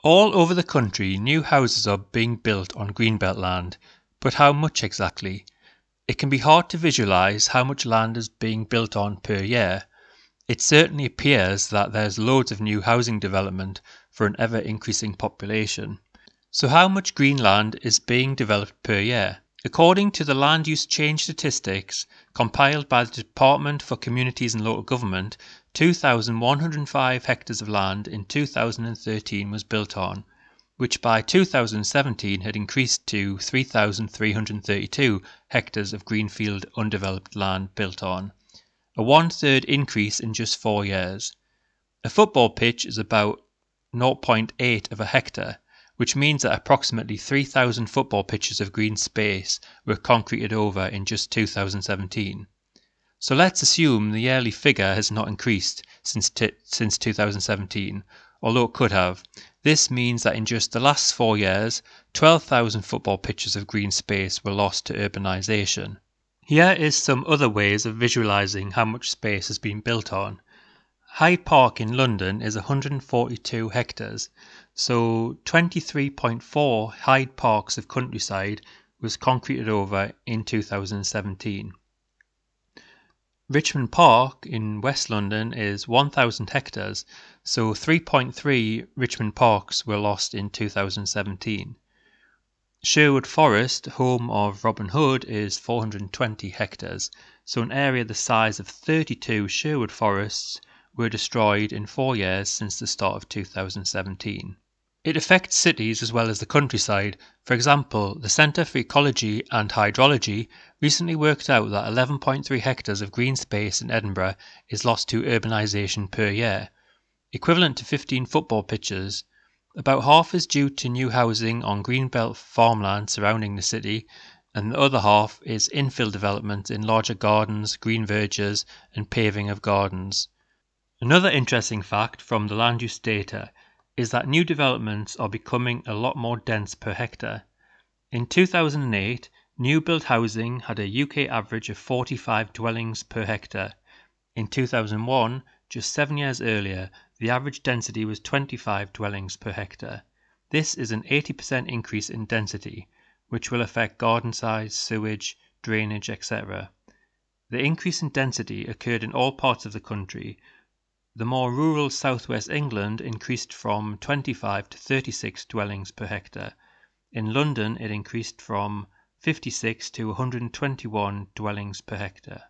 All over the country, new houses are being built on greenbelt land, but how much exactly? It can be hard to visualise how much land is being built on per year. It certainly appears that there's loads of new housing development for an ever-increasing population. So how much green land is being developed per year? According to the Land Use Change Statistics compiled by the Department for Communities and Local Government, 2,105 hectares of land in 2013 was built on, which by 2017 had increased to 3,332 hectares of greenfield undeveloped land built on, a one-third increase in just 4 years. A football pitch is about 0.8 of a hectare, which means that approximately 3,000 football pitches of green space were concreted over in just 2017. So let's assume the yearly figure has not increased since 2017, although it could have. This means that in just the last 4 years, 12,000 football pitches of green space were lost to urbanisation. Here is some other ways of visualising how much space has been built on. Hyde Park in London is 142 hectares, so 23.4 Hyde Parks of countryside was concreted over in 2017. Richmond Park in West London is 1,000 hectares, so 3.3 Richmond Parks were lost in 2017. Sherwood Forest, home of Robin Hood, is 420 hectares, so an area the size of 32 Sherwood Forests were destroyed in 4 years since the start of 2017. It affects cities as well as the countryside. For example, the Centre for Ecology and Hydrology recently worked out that 11.3 hectares of green space in Edinburgh is lost to urbanisation per year, equivalent to 15 football pitches. About half is due to new housing on greenbelt farmland surrounding the city, and the other half is infill development in larger gardens, green verges, and paving of gardens. Another interesting fact from the land use data is that new developments are becoming a lot more dense per hectare. In 2008, new built housing had a UK average of 45 dwellings per hectare. In 2001, just 7 years earlier, the average density was 25 dwellings per hectare. This is an 80% increase in density, which will affect garden size, sewage, drainage, etc. The increase in density occurred in all parts of the country. The more rural southwest England increased from 25 to 36 dwellings per hectare. In London, it increased from 56 to 121 dwellings per hectare.